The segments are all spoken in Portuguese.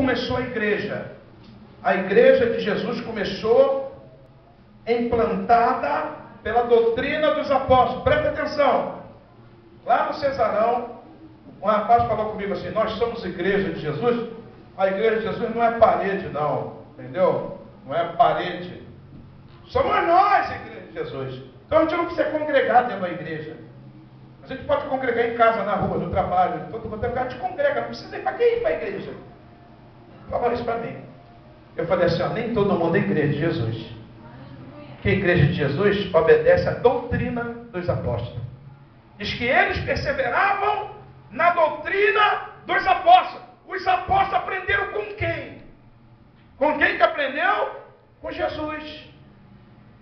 começou a igreja? A igreja de Jesus começou implantada pela doutrina dos apóstolos. Presta atenção. Lá no Cesarão, um rapaz falou comigo assim: nós somos igreja de Jesus. A igreja de Jesus não é parede, não. Entendeu? Não é parede. Somos nós, a igreja de Jesus. Então a gente não precisa congregar dentro da igreja. A gente pode congregar em casa, na rua, no trabalho, todo mundo. A gente congrega, não precisa ir para quem ir para a igreja. Falou isso para mim. Eu falei assim: ó, nem todo mundo é igreja de Jesus. Que a igreja de Jesus obedece à doutrina dos apóstolos. Diz que eles perseveravam na doutrina dos apóstolos. Os apóstolos aprenderam com quem? Com quem que aprendeu? Com Jesus.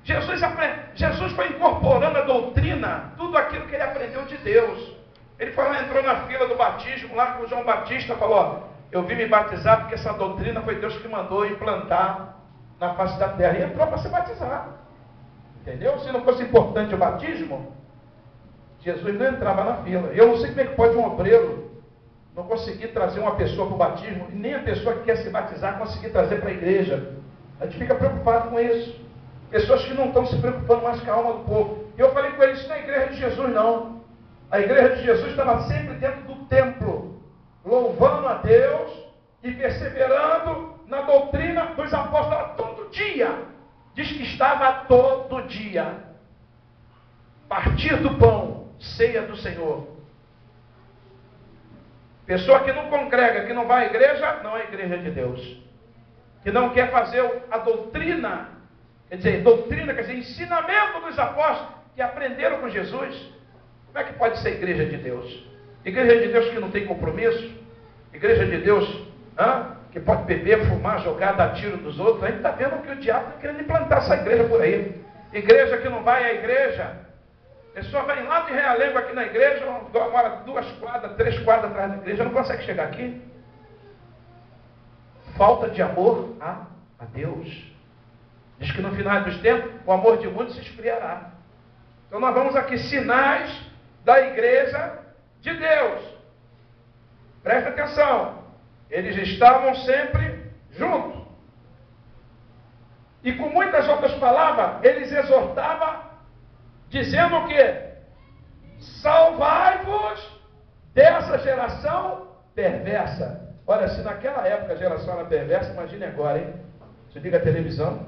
Jesus foi incorporando a doutrina, tudo aquilo que ele aprendeu de Deus. Ele falou, entrou na fila do batismo, lá com João Batista, falou: ó, eu vim me batizar porque essa doutrina foi Deus que mandou implantar na face da terra. E entrou para se batizar. Entendeu? Se não fosse importante o batismo, Jesus não entrava na fila. Eu não sei como é que pode um obreiro não conseguir trazer uma pessoa para o batismo, e nem a pessoa que quer se batizar conseguir trazer para a igreja. A gente fica preocupado com isso. Pessoas que não estão se preocupando mais com a alma do povo. E eu falei com eles: isso não é a igreja de Jesus, não. A igreja de Jesus estava sempre dentro do templo, louvando a Deus e perseverando na doutrina dos apóstolos todo dia. Diz que estava todo dia. Partir do pão, ceia do Senhor. Pessoa que não congrega, que não vai à igreja, não é igreja de Deus. Que não quer fazer a doutrina, quer dizer, ensinamento dos apóstolos que aprenderam com Jesus. Como é que pode ser igreja de Deus? Igreja de Deus que não tem compromisso? Igreja de Deus que pode beber, fumar, jogar, dar tiro dos outros? A gente está vendo que o diabo está querendo implantar essa igreja por aí. Igreja que não vai à igreja. A pessoa vai lá de Realengo aqui na igreja, mora 2 quadras, 3 quadras atrás da igreja, não consegue chegar aqui. Falta de amor a Deus. Diz que no final dos tempos, o amor de muitos se esfriará. Então nós vamos aqui, sinais da igreja de Deus. Presta atenção. Eles estavam sempre juntos. E com muitas outras palavras, eles exortavam, dizendo o quê? Salvai-vos dessa geração perversa. Olha, se naquela época a geração era perversa, imagine agora, hein? Você liga a televisão,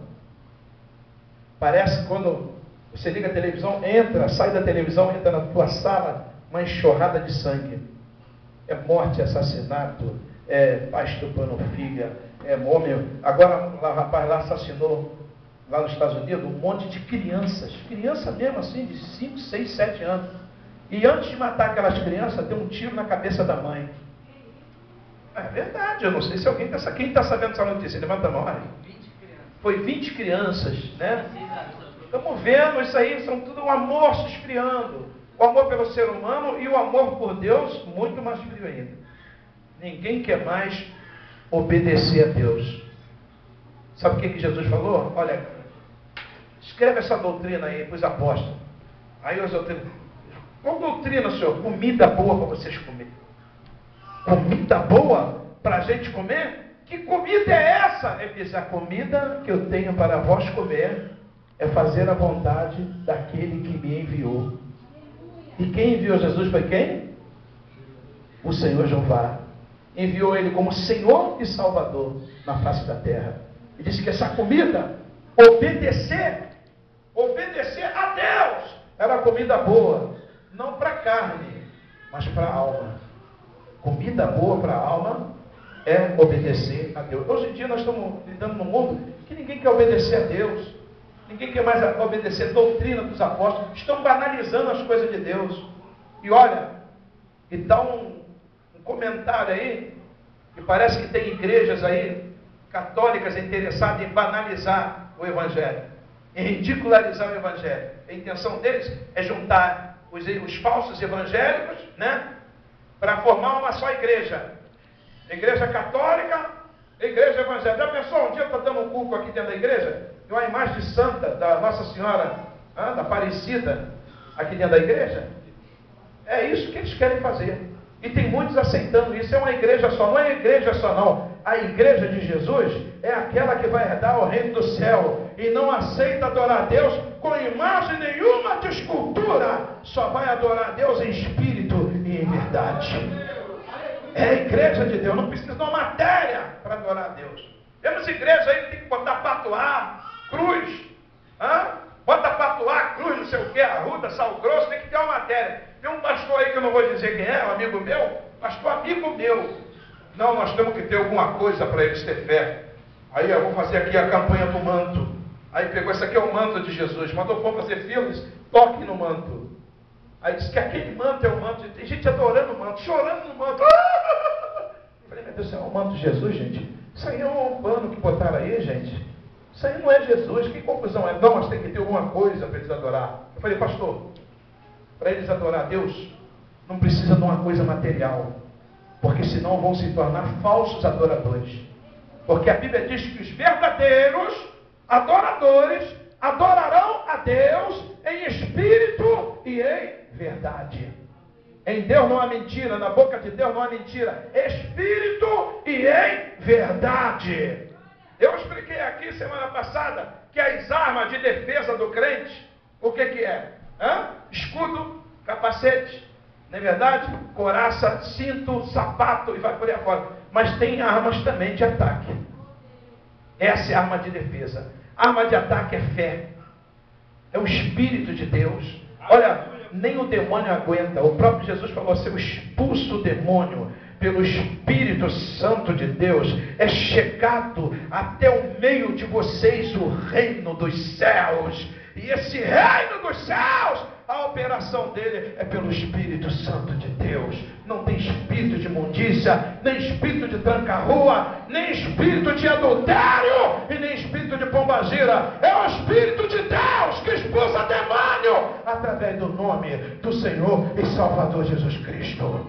parece quando você liga a televisão, sai da televisão, entra na tua sala, uma enxurrada de sangue. É morte, assassinato, pai estuprando filha, homem. Agora o rapaz lá assassinou, lá nos Estados Unidos, um monte de crianças. Criança mesmo assim, de 5, 6, 7 anos. E antes de matar aquelas crianças, deu um tiro na cabeça da mãe. É verdade, eu não sei se alguém está... Quem está sabendo essa notícia? Levanta a mão aí. 20 crianças. Foi 20 crianças, né? Estamos vendo isso aí, são tudo um amor se esfriando. O amor pelo ser humano e o amor por Deus muito mais frio ainda. Ninguém quer mais obedecer a Deus. Sabe o que Jesus falou? Olha, escreve essa doutrina aí para os apóstolos. Aí os outros: qual doutrina, senhor? Comida boa para vocês comerem. Comida boa para a gente comer? Que comida é essa? Ele diz: a comida que eu tenho para vós comer é fazer a vontade daquele que me enviou. E quem enviou Jesus foi quem? O Senhor Jeová. Enviou ele como Senhor e Salvador na face da terra. E disse que essa comida, obedecer a Deus, era comida boa, não para a carne, mas para a alma. Comida boa para a alma é obedecer a Deus. Hoje em dia nós estamos lidando num mundo que ninguém quer obedecer a Deus. Ninguém quer mais obedecer a doutrina dos apóstolos. Estão banalizando as coisas de Deus. E olha, e dá um comentário aí, que parece que tem igrejas aí, católicas, interessadas em banalizar o Evangelho, em ridicularizar o Evangelho. A intenção deles é juntar os falsos evangélicos, né, para formar uma só igreja. Igreja católica, igreja evangélica. Já pensou, um dia está dando um culto aqui dentro da igreja, e uma imagem de santa da Nossa Senhora, da Aparecida, aqui dentro da igreja? É isso que eles querem fazer. E tem muitos aceitando isso. É uma igreja só. Não é igreja só não. A igreja de Jesus é aquela que vai herdar o reino do céu. E não aceita adorar a Deus com imagem nenhuma de escultura. Só vai adorar a Deus em espírito e em verdade. É a igreja de Deus. Não precisa de uma matéria para adorar a Deus. Temos igrejas aí que tem que botar patuá, cruz. Bota patuá, cruz, não sei o que, arruda, sal grosso. Tem que ter uma matéria. Tem um pastor aí que eu não vou dizer quem é, um amigo meu. Pastor amigo meu. Não, nós temos que ter alguma coisa para eles ter fé. Aí eu vou fazer aqui a campanha do manto. Aí pegou, esse aqui é o manto de Jesus. Mandou o povo fazer filas, toque no manto. Aí disse que aquele manto é o manto. Tem gente adorando o manto, chorando no manto. Eu falei, meu Deus, isso é o manto de Jesus, gente? Isso aí é um pano que botaram aí, gente. Isso aí não é Jesus. Que conclusão é? Não, mas tem que ter alguma coisa para eles adorar. Eu falei, pastor, para eles adorar a Deus, não precisa de uma coisa material. Porque senão vão se tornar falsos adoradores. Porque a Bíblia diz que os verdadeiros adoradores adorarão a Deus em espírito e em verdade. Em Deus não há mentira, na boca de Deus não há mentira. Espírito e em verdade. Eu expliquei aqui semana passada que as armas de defesa do crente, o que é? Escudo, capacete, não é verdade? Coraça, cinto, sapato e vai por aí afora. Mas tem armas também de ataque. Essa é a arma de defesa. Arma de ataque é fé. É o Espírito de Deus. Olha, nem o demônio aguenta. O próprio Jesus falou assim: eu expulso o demônio pelo Espírito Santo de Deus. É chegado até o meio de vocês o reino dos céus. E esse reino dos céus, a operação dele é pelo Espírito Santo de Deus. Não tem espírito de imundícia, nem espírito de tranca-rua, nem espírito de adultério e nem espírito de pombagira. É o Espírito de Deus que expulsa demônio através do nome do Senhor e Salvador Jesus Cristo.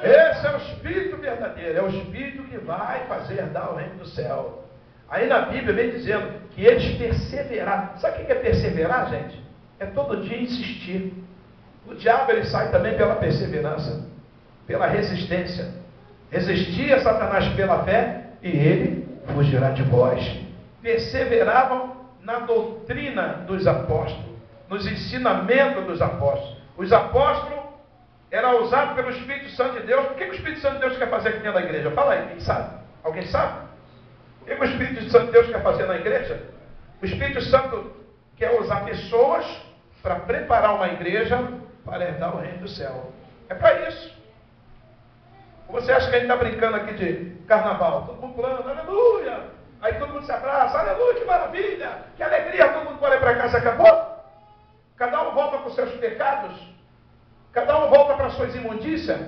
Esse é o Espírito verdadeiro, é o Espírito que vai fazer dar o reino do céu. Aí na Bíblia vem dizendo que eles perseveraram. Sabe o que é perseverar, gente? É todo dia insistir. O diabo ele sai também pela perseverança, pela resistência. Resistir a Satanás pela fé e ele fugirá de vós. Perseveravam na doutrina dos apóstolos, nos ensinamentos dos apóstolos. Os apóstolos eram usados pelo Espírito Santo de Deus. O que o Espírito Santo de Deus quer fazer aqui dentro da igreja? Fala aí, quem sabe? Alguém sabe? O que o Espírito Santo de Deus quer fazer na igreja? O Espírito Santo quer usar pessoas para preparar uma igreja para herdar o reino do céu. É para isso. Você acha que a gente está brincando aqui de carnaval? Todo mundo pulando, aleluia! Aí todo mundo se abraça, aleluia, que maravilha! Que alegria! Todo mundo pode ir para casa, acabou? Cada um volta para os seus pecados? Cada um volta para as suas imundícias?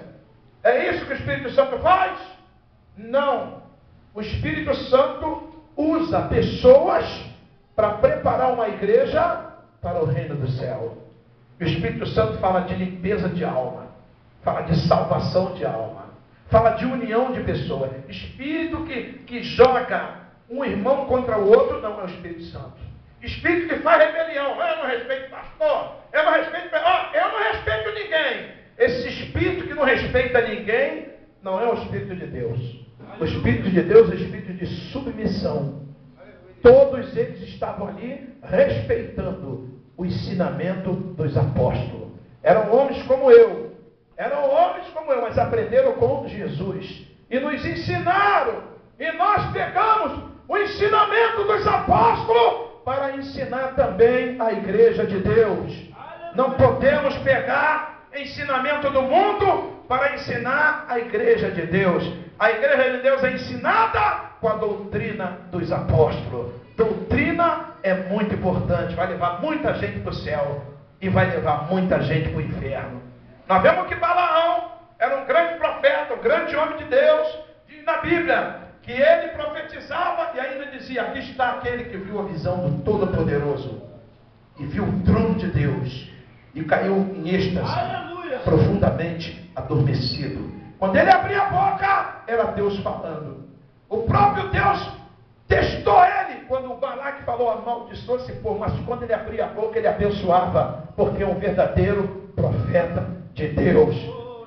É isso que o Espírito Santo faz? Não. O Espírito Santo usa pessoas para preparar uma igreja para o reino do céu. O Espírito Santo fala de limpeza de alma, fala de salvação de alma, fala de união de pessoas. Espírito que joga um irmão contra o outro não é o Espírito Santo. Espírito que faz rebelião. Eu não respeito pastor, eu não respeito ninguém. Esse espírito que não respeita ninguém não é o Espírito de Deus. O Espírito de Deus é o Espírito de submissão. Todos eles estavam ali respeitando o ensinamento dos apóstolos. Eram homens como eu, mas aprenderam com Jesus e nos ensinaram. E nós pegamos o ensinamento dos apóstolos para ensinar também a igreja de Deus. Não podemos pegar ensinamento do mundo para ensinar a igreja de Deus. A igreja de Deus é ensinada com a doutrina dos apóstolos. Doutrina é muito importante, vai levar muita gente para o céu e vai levar muita gente para o inferno. Nós vemos que Balaão era um grande profeta, um grande homem de Deus, diz na Bíblia que ele profetizava e ainda dizia: aqui está aquele que viu a visão do Todo-Poderoso e viu o trono de Deus e caiu em êxtase, profundamente adormecido. Quando ele abria a boca, era Deus falando. O próprio Deus testou ele quando o Balaque falou: amaldiçoa esse povo. Mas quando ele abria a boca, ele abençoava, porque é um verdadeiro profeta de Deus.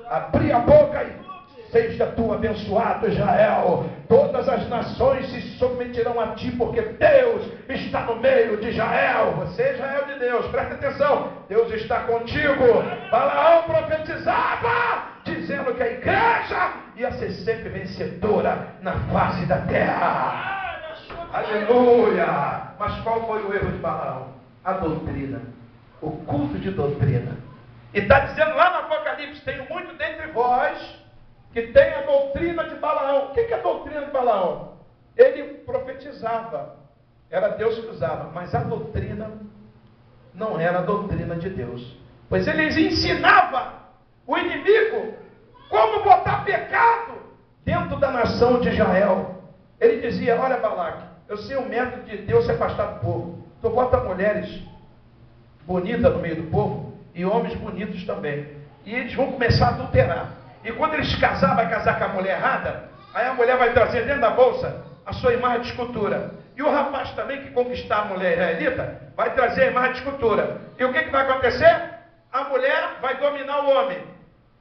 Abri a boca e seja tu abençoado, Israel. Todas as nações se submeterão a ti, porque Deus está no meio de Israel. Você é Israel de Deus, presta atenção. Deus está contigo. Balaão profetizava, dizendo que a igreja ia ser sempre vencedora na face da terra. Aleluia! Mas qual foi o erro de Balaão? A doutrina, o culto de doutrina. E está dizendo lá no Apocalipse: tenho muito dentre vós que tem a doutrina de Balaão. O que é a doutrina de Balaão? Ele profetizava, era Deus que usava, mas a doutrina não era a doutrina de Deus, pois ele ensinava o inimigo como botar pecado dentro da nação de Israel. Ele dizia: olha, Balaque, eu sei o método de Deus se afastar do povo. Tu bota mulheres bonitas no meio do povo e homens bonitos também, e eles vão começar a adulterar. E quando eles casar, vai casar com a mulher errada, aí a mulher vai trazer dentro da bolsa a sua imagem de escultura. E o rapaz também que conquistar a mulher israelita vai trazer a imagem de escultura. E o que vai acontecer? A mulher vai dominar o homem.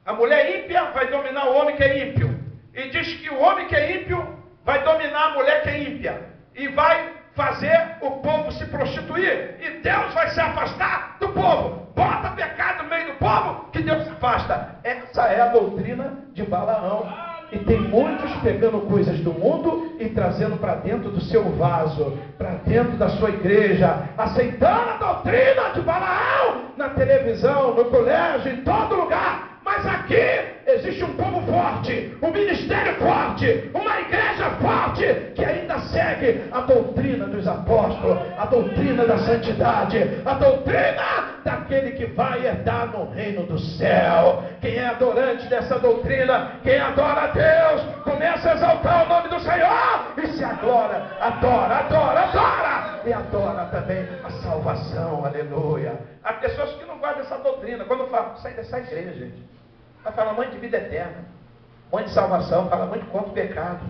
A mulher ímpia vai dominar o homem que é ímpio. E diz que o homem que é ímpio vai dominar a mulher que é ímpia. E vai fazer o povo se prostituir. E Deus vai se afastar do povo. Bota pecado no meio do povo que Deus se afasta. Essa é a doutrina de Balaão. E tem muitos pegando coisas do mundo e trazendo para dentro do seu vaso, para dentro da sua igreja, aceitando a doutrina de Balaão na televisão, no colégio, em todo lugar. Mas aqui existe um povo forte, um ministério forte, uma igreja forte, que ainda segue a doutrina dos apóstolos, a doutrina da santidade, a doutrina daquele que vai herdar no reino do céu. Quem é adorante dessa doutrina, quem adora a Deus, começa a exaltar o nome do Senhor e se adora, adora, e adora também a salvação, aleluia. Há pessoas que não guardam essa doutrina, quando falam, sai dessa igreja, gente. Vai falar muito de vida eterna, muito de salvação, fala muito contra o pecado.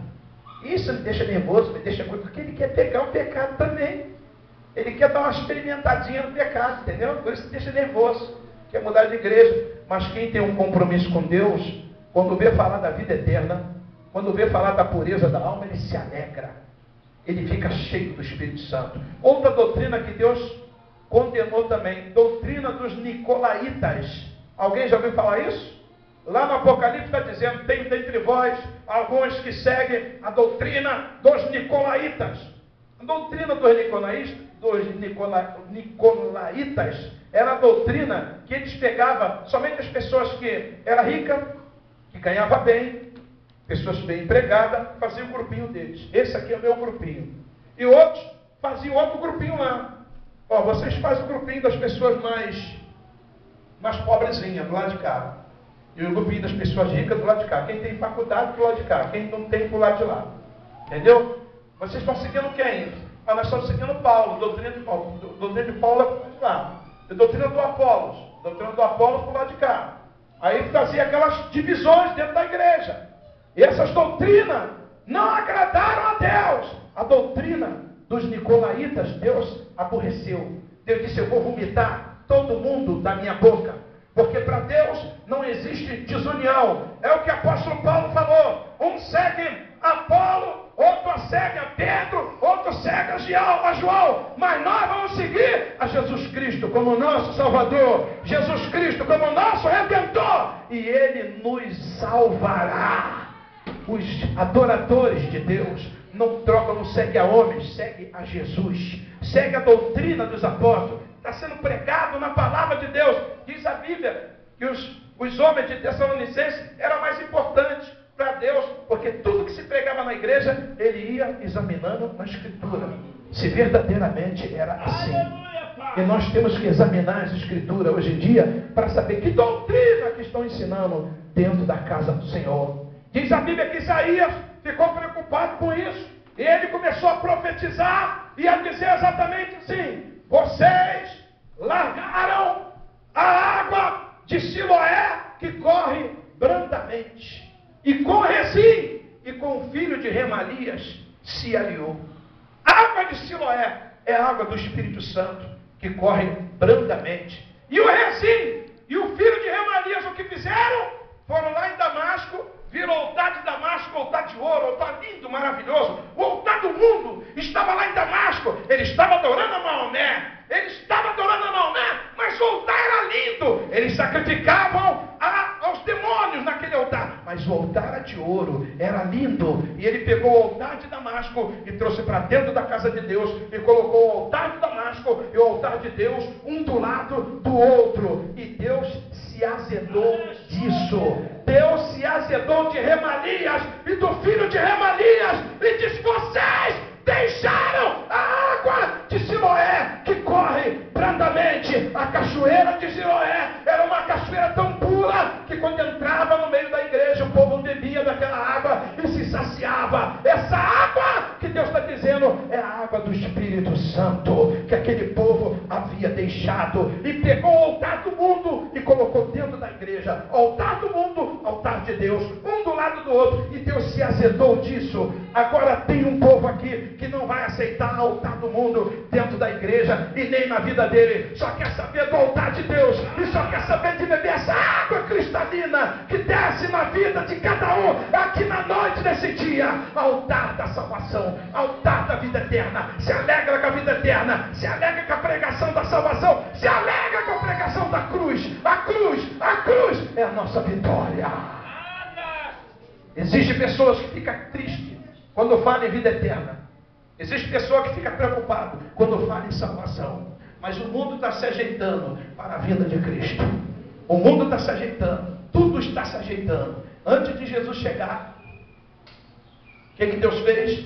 Isso me deixa nervoso, me deixa muito, porque ele quer pegar o pecado também. Ele quer dar uma experimentadinha no pecado, entendeu? Por isso deixa nervoso, quer mudar de igreja. Mas quem tem um compromisso com Deus, quando vê falar da vida eterna, quando vê falar da pureza da alma, ele se alegra. Ele fica cheio do Espírito Santo. Outra doutrina que Deus condenou também, doutrina dos nicolaítas. Alguém já ouviu falar isso? Lá no Apocalipse está dizendo: tem dentre vós alguns que seguem a doutrina dos nicolaítas. A doutrina dos nicolaítas era a doutrina que eles pegavam somente as pessoas que eram ricas, que ganhavam bem, pessoas bem empregadas, faziam o grupinho deles. Esse aqui é o meu grupinho. E outros faziam outro grupinho lá. Ó, vocês fazem o grupinho das pessoas mais pobrezinhas, do lado de cá. E o grupinho das pessoas ricas do lado de cá. Quem tem faculdade do lado de cá. Quem não tem do lado de lá. Entendeu? Vocês estão seguindo quem? Ah, nós estamos seguindo Paulo. Doutrina de Paulo. Doutrina de Paulo é do lado de lá. E doutrina do Apolos. Doutrina do Apolos do lado de cá. Aí fazia aquelas divisões dentro da igreja. E essas doutrinas não agradaram a Deus. A doutrina dos nicolaítas, Deus aborreceu. Deus disse: eu vou vomitar todo mundo da minha boca. Porque para Deus não existe desunião. É o que o apóstolo Paulo falou. Um segue Apolo, outro segue a Pedro, outro segue a João. Mas nós vamos seguir a Jesus Cristo como nosso Salvador. Jesus Cristo como nosso Redentor. E Ele nos salvará. Os adoradores de Deus não trocam, não seguem a homens, seguem a Jesus. Segue a doutrina dos apóstolos. Está sendo pregado na palavra de Deus. Diz a Bíblia que os homens de Tessalonicenses eram mais importantes para Deus, porque tudo que se pregava na igreja, ele ia examinando na Escritura, se verdadeiramente era assim. E nós temos que examinar as Escrituras hoje em dia, para saber que doutrina que estão ensinando dentro da casa do Senhor. Diz a Bíblia que Isaías ficou preocupado com isso, e ele começou a profetizar, e a dizer exatamente assim: vocês largaram a água de Siloé que corre brandamente, e com Rezim e com o filho de Remalias se aliou. A água de Siloé é a água do Espírito Santo que corre brandamente. E o Rezim e o filho de Remalias o que fizeram? foram lá em Damasco, viram o altar de Damasco, o altar de ouro, o altar lindo, maravilhoso. O altar do mundo estava lá em Damasco. Ele estava adorando a Maomé. Mas o altar era lindo. Eles sacrificavam aos demônios naquele altar. Mas o altar era de ouro, era lindo. E ele pegou o altar de Damasco e trouxe para dentro da casa de Deus. E colocou o altar de Damasco e o altar de Deus um do lado do outro. E Deus se azedou disso. Deus se azedou de Remalias e do filho de Remalias. E diz: vocês deixaram a água de Siloé que corre brandamente. A cachoeira de Siloé era uma cachoeira tão pura que quando entrava no meio da igreja o povo bebia daquela água e se saciava. Essa água que Deus está dizendo é a água do Espírito Santo que aquele povo havia deixado e pegou o altar do mundo e colocou dentro da igreja. Altar do mundo, altar de Deus, um do lado do outro, e Deus se azedou disso. Agora tem um povo aqui que não vai aceitar o altar do mundo dentro da igreja e nem na vida dele, só quer saber do altar de Deus e só quer saber de beber essa água cristalina que desce na vida de cada um aqui na noite desse dia. Altar da salvação, altar da vida eterna. Se alegra com a vida eterna, se alegra com a pregação da salvação, se alegra com a pregação da cruz. A cruz é a nossa vitória. Existem pessoas que ficam tristes quando falam em vida eterna. Existe pessoa que fica preocupada quando fala em salvação. Mas o mundo está se ajeitando para a vinda de Cristo. O mundo está se ajeitando. Tudo está se ajeitando. Antes de Jesus chegar, o que Deus fez?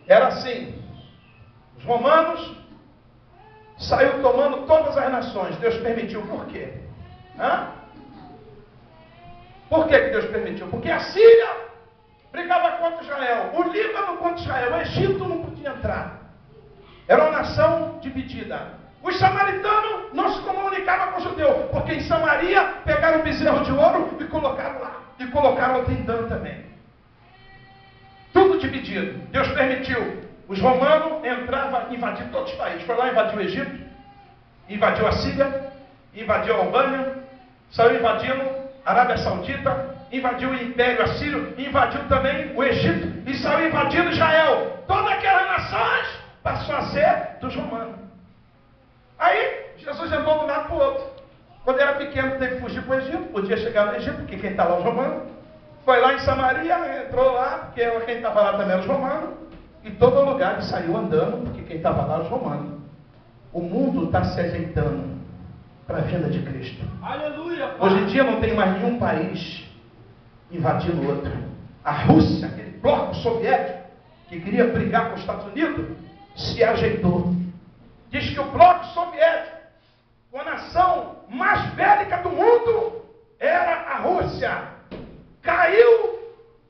Era assim. Os romanos saiu tomando todas as nações. Deus permitiu. Por quê? Por que Deus permitiu? Porque a Síria brigava contra Israel, o Líbano contra Israel, o Egito não podia entrar. Era uma nação dividida. Os samaritanos não se comunicavam com os judeus, porque em Samaria pegaram um bezerro de ouro e colocaram lá. E colocaram o Dan também. Tudo dividido. Deus permitiu. Os romanos entravam, invadiam todos os países. Foi lá, invadiu o Egito, invadiu a Síria, invadiu a Albânia, saiu invadindo a Arábia Saudita, invadiu o Império Assírio, invadiu também o Egito e saiu invadindo Israel. Todas aquelas nações passou a ser dos romanos. Aí Jesus andou de um lado para o outro. Quando era pequeno teve que fugir para o Egito, podia chegar no Egito, porque quem está lá é os romanos. Foi lá em Samaria, entrou lá, porque quem estava lá também era os romanos. E todo lugar ele saiu andando, porque quem estava lá era os romanos. O mundo está se ajeitando para a vinda de Cristo. Aleluia! Hoje em dia não tem mais nenhum país invadindo o outro. A Rússia, aquele bloco soviético que queria brigar com os Estados Unidos, se ajeitou. Diz que o bloco soviético, a nação mais bélica do mundo, era a Rússia. Caiu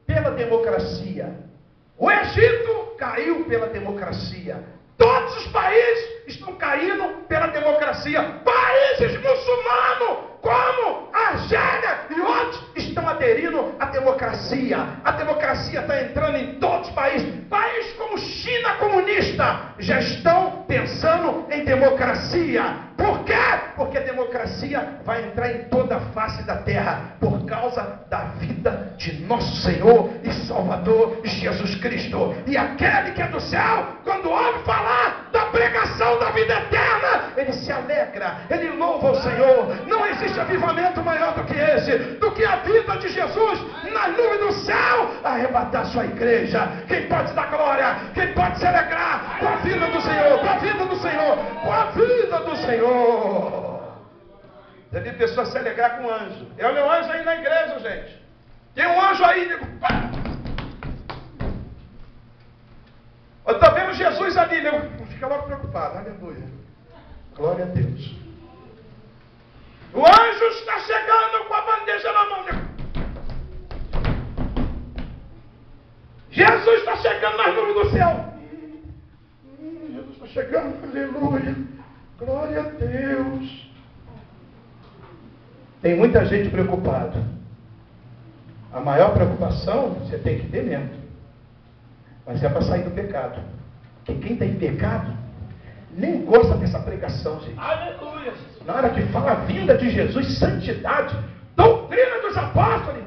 pela democracia. O Egito caiu pela democracia. Todos os países estão caindo pela democracia. Países muçulmanos, como a Argélia e outros, estão aderindo à democracia. A democracia está entrando em todos os países. Países como China comunista já estão pensando em democracia. Por quê? Porque a democracia vai entrar em toda a face da terra por causa da vida de nosso Senhor e Salvador Jesus Cristo. E aquele que é do céu, quando ouve falar da pregação da vida eterna, ele se alegra, ele louva o Senhor. Não existe avivamento maior do que esse, do que a vida de Jesus na nuvem do céu arrebatar sua igreja. Quem pode dar glória? Quem pode se alegrar com a vida do Senhor? Com a vida do Senhor? Com a vida do Senhor? Deve pessoa se alegrar com anjo. Eu olho um anjo aí na igreja, gente. Tem um anjo aí, nego. Eu estou vendo Jesus ali, nego. Fica logo preocupado. Aleluia. Glória a Deus. O anjo está chegando com a bandeja na mão, nego. Jesus está chegando nas nuvens do céu. Jesus está chegando, aleluia. Glória a Deus. Tem muita gente preocupada. A maior preocupação você tem que ter mesmo. Mas é para sair do pecado. Porque quem está em pecado nem gosta dessa pregação, gente. Aleluia. Na hora que fala a vinda de Jesus, santidade, Doutrina dos apóstolos.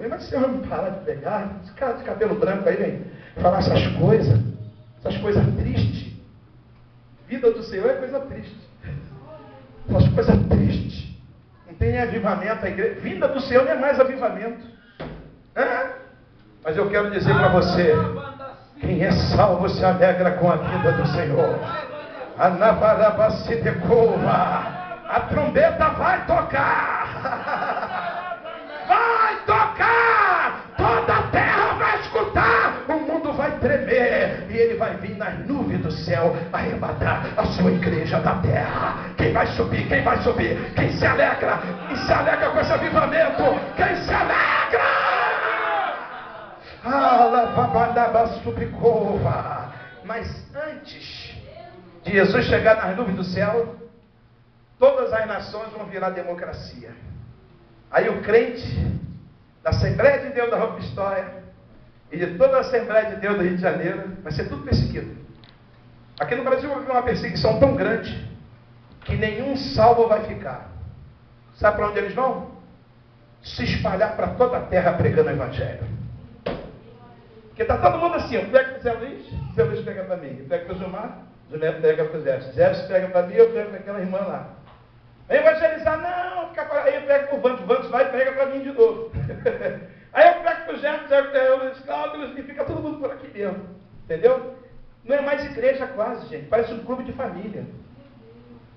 Mas se eu não parar de pegar, esse cara de cabelo branco aí vem falar essas coisas tristes. Vida do Senhor é coisa triste. Essas coisas tristes. Não tem avivamento a igreja. Vinda do Senhor não é mais avivamento. Mas eu quero dizer para você, quem é salvo se alegra com a vida do Senhor. A trombeta vai tocar. Vai tocar. Toda a terra vai escutar. O mundo vai tremer. E ele vai vir nas nuvens do céu arrebatar a sua igreja da terra. Quem vai subir? Quem vai subir? Quem se alegra? Quem se alegra com esse avivamento? Quem se alegra? Mas antes de Jesus chegar nas nuvens do céu, todas as nações vão virar democracia. Aí o crente da Assembleia de Deus da Hope História e de toda a Assembleia de Deus do Rio de Janeiro vai ser tudo perseguido. Aqui no Brasil vai haver uma perseguição tão grande que nenhum salvo vai ficar. Sabe para onde eles vão? Se espalhar para toda a terra pregando o Evangelho. Porque está todo mundo assim, eu pego para o Zé Luiz pega para mim. Eu pego para o Gilmar pega para o Zé pega para mim, eu pego para aquela irmã lá. Aí evangelizar, não, fica para aí, eu pego para o Vantos vai e pega para mim de novo. Aí eu pego para o Zé e fica todo mundo por aqui mesmo. Entendeu? Não é mais igreja quase, gente. Parece um clube de família.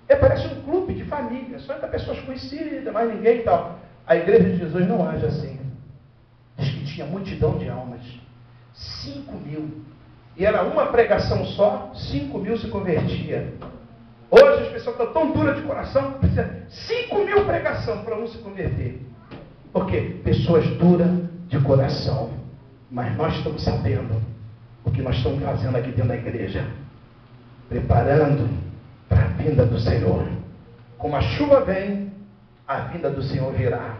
Parece um clube de família. Só entra pessoas conhecidas, mais ninguém e tal. A igreja de Jesus não age assim. Diz que tinha multidão de almas. 5.000. E era uma pregação só, 5.000 se convertia. Hoje as pessoas estão tão duras de coração que precisa 5.000 pregação para um se converter. Por quê? Pessoas duras de coração. Mas nós estamos sabendo o que nós estamos fazendo aqui dentro da igreja. Preparando para a vinda do Senhor. Como a chuva vem, a vinda do Senhor virá.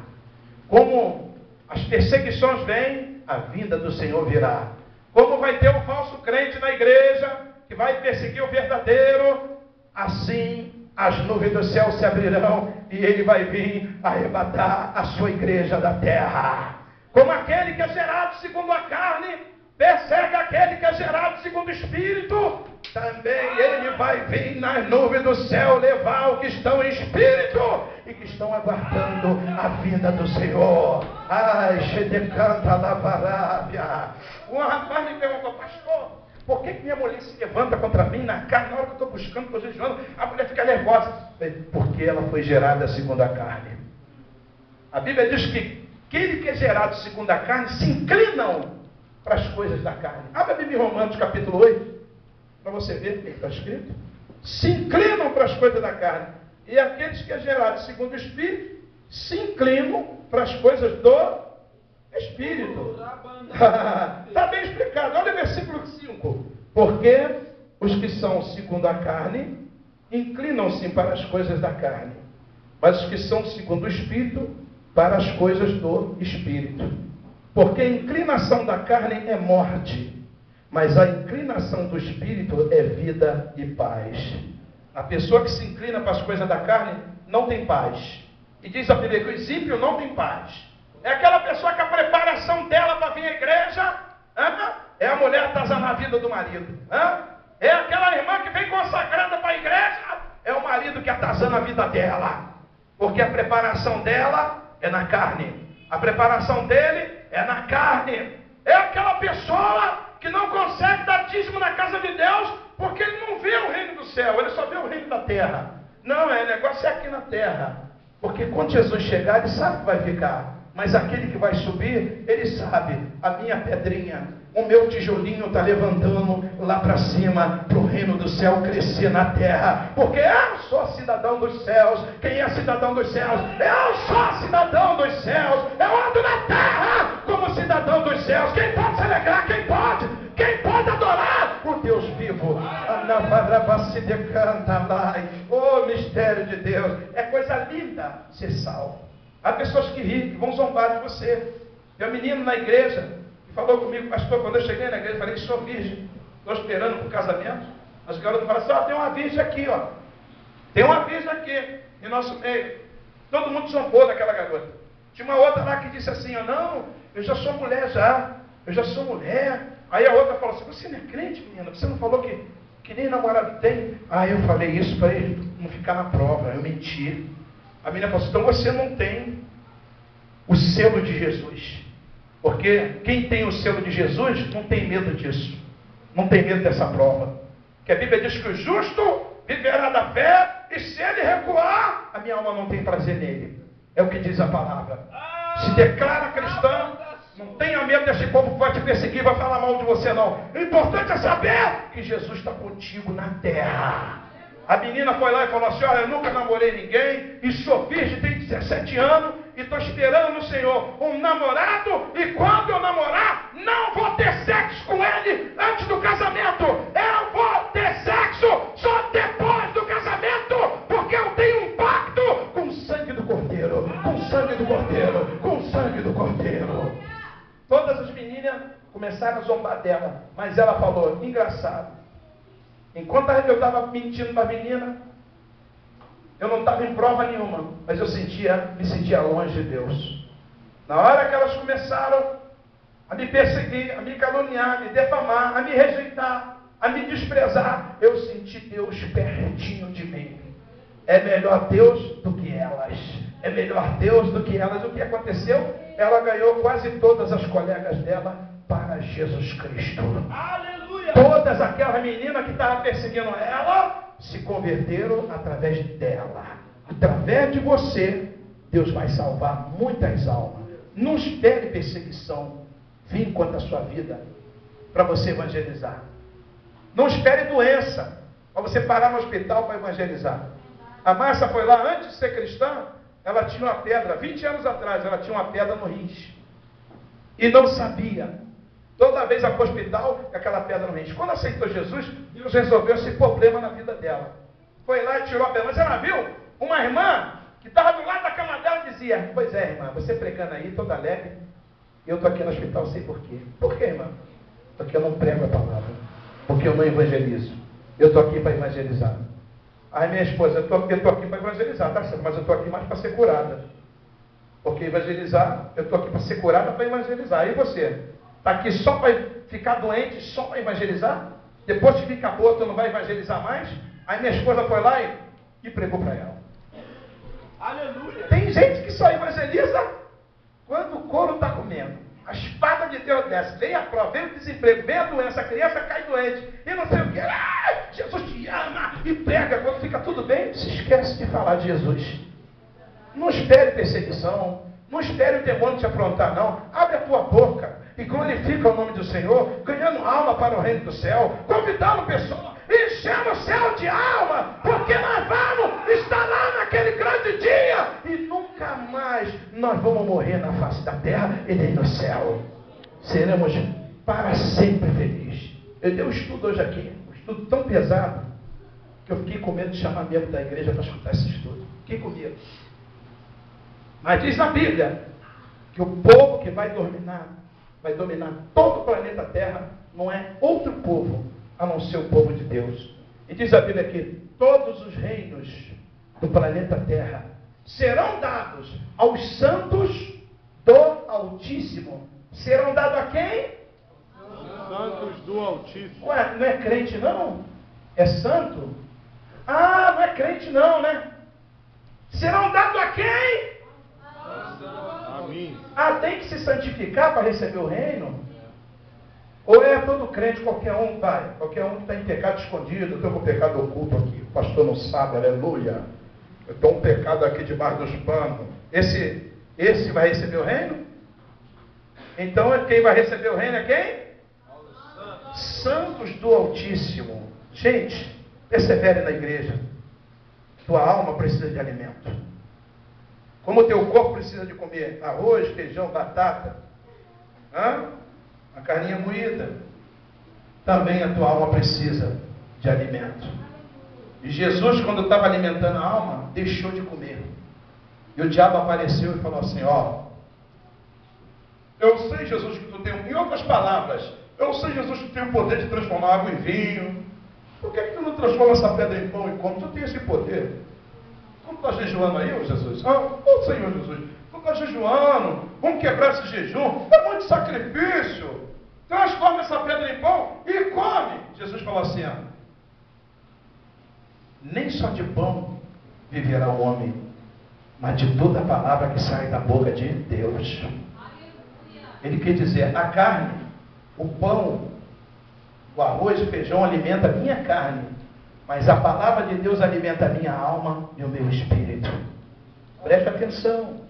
Como as perseguições vêm, a vinda do Senhor virá. Como vai ter o falso crente na igreja, que vai perseguir o verdadeiro, assim as nuvens do céu se abrirão e ele vai vir arrebatar a sua igreja da terra. Como aquele que é gerado segundo a carne, persegue aquele que é gerado segundo o Espírito, também ele vai vir nas nuvens do céu levar os que estão em Espírito e que estão aguardando a vinda do Senhor. Ai, Xedecanta Lavarábia. Um rapaz me perguntou, pastor, por que minha mulher se levanta contra mim na carne, na hora que eu estou buscando, estou jejuando, a mulher fica nervosa? Porque ela foi gerada segundo a carne. A Bíblia diz que aquele que é gerado segundo a carne se inclinam para as coisas da carne. Abre a Bíblia em Romanos capítulo 8, para você ver o que está escrito. Se inclinam para as coisas da carne. E aqueles que é gerado segundo o Espírito, se inclinam para as coisas do Espírito. Está bem explicado. Olha o versículo 5. Porque os que são segundo a carne, inclinam-se para as coisas da carne. Mas os que são segundo o Espírito, para as coisas do Espírito. Porque a inclinação da carne é morte, mas a inclinação do Espírito é vida e paz. A pessoa que se inclina para as coisas da carne não tem paz. E diz a Bíblia que o ímpio não tem paz. É aquela pessoa que a preparação dela para vir à igreja é a mulher atazanar a vida do marido. É aquela irmã que vem consagrada para a igreja, é o marido que atazana a vida dela. Porque a preparação dela é na carne. A preparação dele é na carne. É aquela pessoa que não consegue dar dízimo na casa de Deus, porque ele não vê o reino do céu, ele só vê o reino da terra. Não, o negócio é aqui na terra. Porque quando Jesus chegar, ele sabe que vai ficar. Mas aquele que vai subir, ele sabe, a minha pedrinha, o meu tijolinho está levantando lá para cima, para o reino do céu crescer na terra. Porque eu sou cidadão dos céus. Quem é cidadão dos céus? Eu sou cidadão dos céus. Eu ando na terra como cidadão dos céus. Quem pode se alegrar? Quem pode? Quem pode adorar o Deus vivo? Oh, mistério de Deus. É coisa linda ser salvo. Há pessoas que riem, que vão zombar de você. Tem um menino na igreja que falou comigo, pastor, quando eu cheguei na igreja, eu falei, sou virgem, estou esperando para o casamento. As garotas falam assim, tem uma virgem aqui, Tem uma virgem aqui, em nosso meio. Todo mundo zombou daquela garota. Tinha uma outra lá que disse assim, não, eu já sou mulher já. Eu já sou mulher. Aí a outra falou assim, você não é crente, menina? Você não falou que nem namorado tem? Aí eu falei isso para ele não ficar na prova. Eu menti. A menina falou assim, então você não tem o selo de Jesus. Porque quem tem o selo de Jesus não tem medo disso. Não tem medo dessa prova. Que a Bíblia diz que o justo viverá da fé, e se ele recuar, a minha alma não tem prazer nele. É o que diz a palavra. Se declara cristão, não tenha medo desse povo que vai te perseguir, vai falar mal de você não. O importante é saber que Jesus está contigo na terra. A menina foi lá e falou assim, olha, eu nunca namorei ninguém, e sou virgem, tenho 17 anos, e estou esperando no Senhor um namorado, e quando eu namorar, não vou ter sexo com ele antes do casamento. Eu vou ter sexo só depois do casamento, porque eu tenho um pacto com o sangue do Cordeiro, com o sangue do Cordeiro, com o sangue do Cordeiro. Todas as meninas começaram a zombar dela, mas ela falou, engraçado, enquanto eu estava mentindo para a menina, eu não estava em prova nenhuma, mas eu me sentia longe de Deus. Na hora que elas começaram a me perseguir, a me caluniar, a me defamar, a me rejeitar, a me desprezar, eu senti Deus pertinho de mim. É melhor Deus do que elas. É melhor Deus do que elas. O que aconteceu? Ela ganhou quase todas as colegas dela para Jesus Cristo. Aleluia! Todas aquelas meninas que estavam perseguindo ela se converteram através dela. Através de você, Deus vai salvar muitas almas. Não espere perseguição vir contra a sua vida para você evangelizar. Não espere doença para você parar no hospital para evangelizar. A Márcia foi lá antes de ser cristã, ela tinha uma pedra, 20 anos atrás, ela tinha uma pedra no rins. E não sabia. Toda vez ela foi ao hospital, aquela pedra no rins. Quando aceitou Jesus, Deus resolveu esse problema na vida dela. Foi lá e tirou a pedra. Mas ela viu uma irmã que estava do lado da cama dela e dizia, pois é, irmã, você pregando aí, toda alegre, eu estou aqui no hospital, sei por quê. Por quê, irmã? Porque eu não prego a palavra. Porque eu não evangelizo. Eu estou aqui para evangelizar. Aí minha esposa, eu estou aqui para evangelizar, tá certo? Mas eu estou aqui mais para ser curada. Porque evangelizar, eu estou aqui para ser curada para evangelizar. E você? Está aqui só para ficar doente, só para evangelizar? Depois que ficar boa, tu não vai evangelizar mais? Aí minha esposa foi lá e pregou para ela. Aleluia! Tem gente que só evangeliza quando o couro está comendo. A espada de Deus desce, vem a prova, vem o desemprego, vem a doença, a criança cai doente, e não sei o que, Jesus te ama, e prega, quando fica tudo bem, se esquece de falar de Jesus. Não espere perseguição, não espere o demônio te afrontar não, abre a tua boca, e glorifica o nome do Senhor, ganhando alma para o reino do céu, convidando pessoas, enchendo o céu de alma, porque nós vamos estar lá naquele grande dia, e nunca mais nós vamos morrer na face da terra e nem no céu. Seremos para sempre felizes. Eu dei um estudo hoje aqui, um estudo tão pesado, que eu fiquei com medo de chamar membro da igreja para escutar esse estudo. Fiquei com medo. Mas diz na Bíblia, que o povo que vai dominar todo o planeta Terra, não é outro povo, a não ser o povo de Deus. E diz a Bíblia que todos os reinos do planeta Terra serão dados aos santos do Altíssimo. Serão dados a quem? Os santos do Altíssimo. Ué, não é crente não? É santo? Ah, não é crente não, né? Serão dados a quem? A mim. Ah, tem que se santificar para receber o reino? Ou é todo crente, qualquer um, pai? Qualquer um que está em pecado escondido, eu estou com pecado oculto aqui, o pastor não sabe, aleluia. Eu estou um pecado aqui debaixo dos panos. Esse vai receber o reino? Então quem vai receber o reino é quem? Santos do Altíssimo. Gente, persevere na igreja. Tua alma precisa de alimento. Como o teu corpo precisa de comer arroz, feijão, batata, a carninha moída, também a tua alma precisa de alimento. E Jesus, quando estava alimentando a alma, deixou de comer. E o diabo apareceu e falou assim, eu sei, Jesus, que tu tem, em outras palavras, eu sei, Jesus, que tu tem o poder de transformar água em vinho. Por que tu não transforma essa pedra em pão e come? Tu tem esse poder. Como está jejuando aí, ô Jesus? Ô Senhor Jesus, como está jejuando? Vamos quebrar esse jejum. É muito sacrifício. Transforma essa pedra em pão e come. Jesus falou assim, nem só de pão viverá o homem, mas de toda a palavra que sai da boca de Deus. Ele quer dizer, a carne, o pão, o arroz, o feijão alimenta a minha carne, mas a palavra de Deus alimenta a minha alma e o meu espírito. Preste atenção.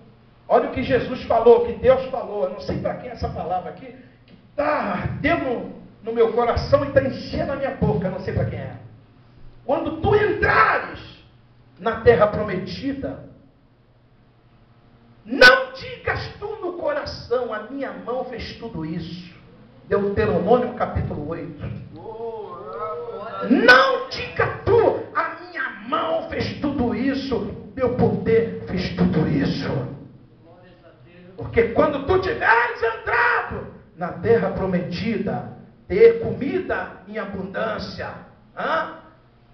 Olha o que Jesus falou, que Deus falou. Eu não sei para quem é essa palavra aqui, que está ardendo no meu coração e está enchendo a minha boca. Eu não sei para quem é. Quando tu entrares na terra prometida, não digas tu no coração, a minha mão fez tudo isso. Deuteronômio capítulo 8. Não diga tu, a minha mão fez tudo isso, meu poder fez tudo isso. Porque quando tu tiveres entrado na terra prometida, ter comida em abundância,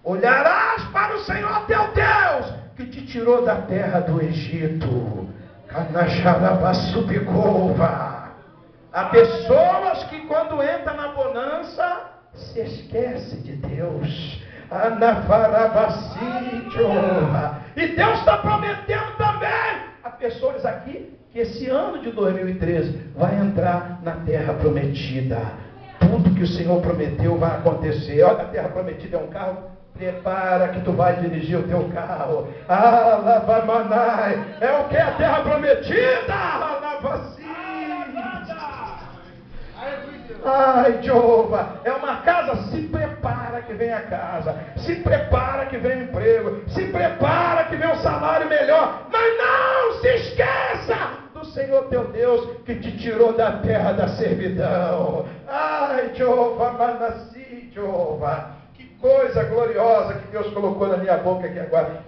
olharás para o Senhor teu Deus, que te tirou da terra do Egito. Há pessoas que quando entram na bonança se esquece de Deus. E Deus está prometendo também a pessoas aqui que esse ano de 2013 vai entrar na terra prometida. Tudo que o Senhor prometeu vai acontecer. Olha, a terra prometida é um carro. Prepara que tu vai dirigir o teu carro. É o que? A terra prometida. Ai, Jeová, é uma casa. Se prepara que vem a casa. Se prepara que vem o emprego. Se prepara que vem um salário melhor. Mas não se esqueça do Senhor teu Deus, que te tirou da terra da servidão. Ai, Jeová, Manassi, Jeová. Coisa gloriosa que Deus colocou na minha boca aqui agora.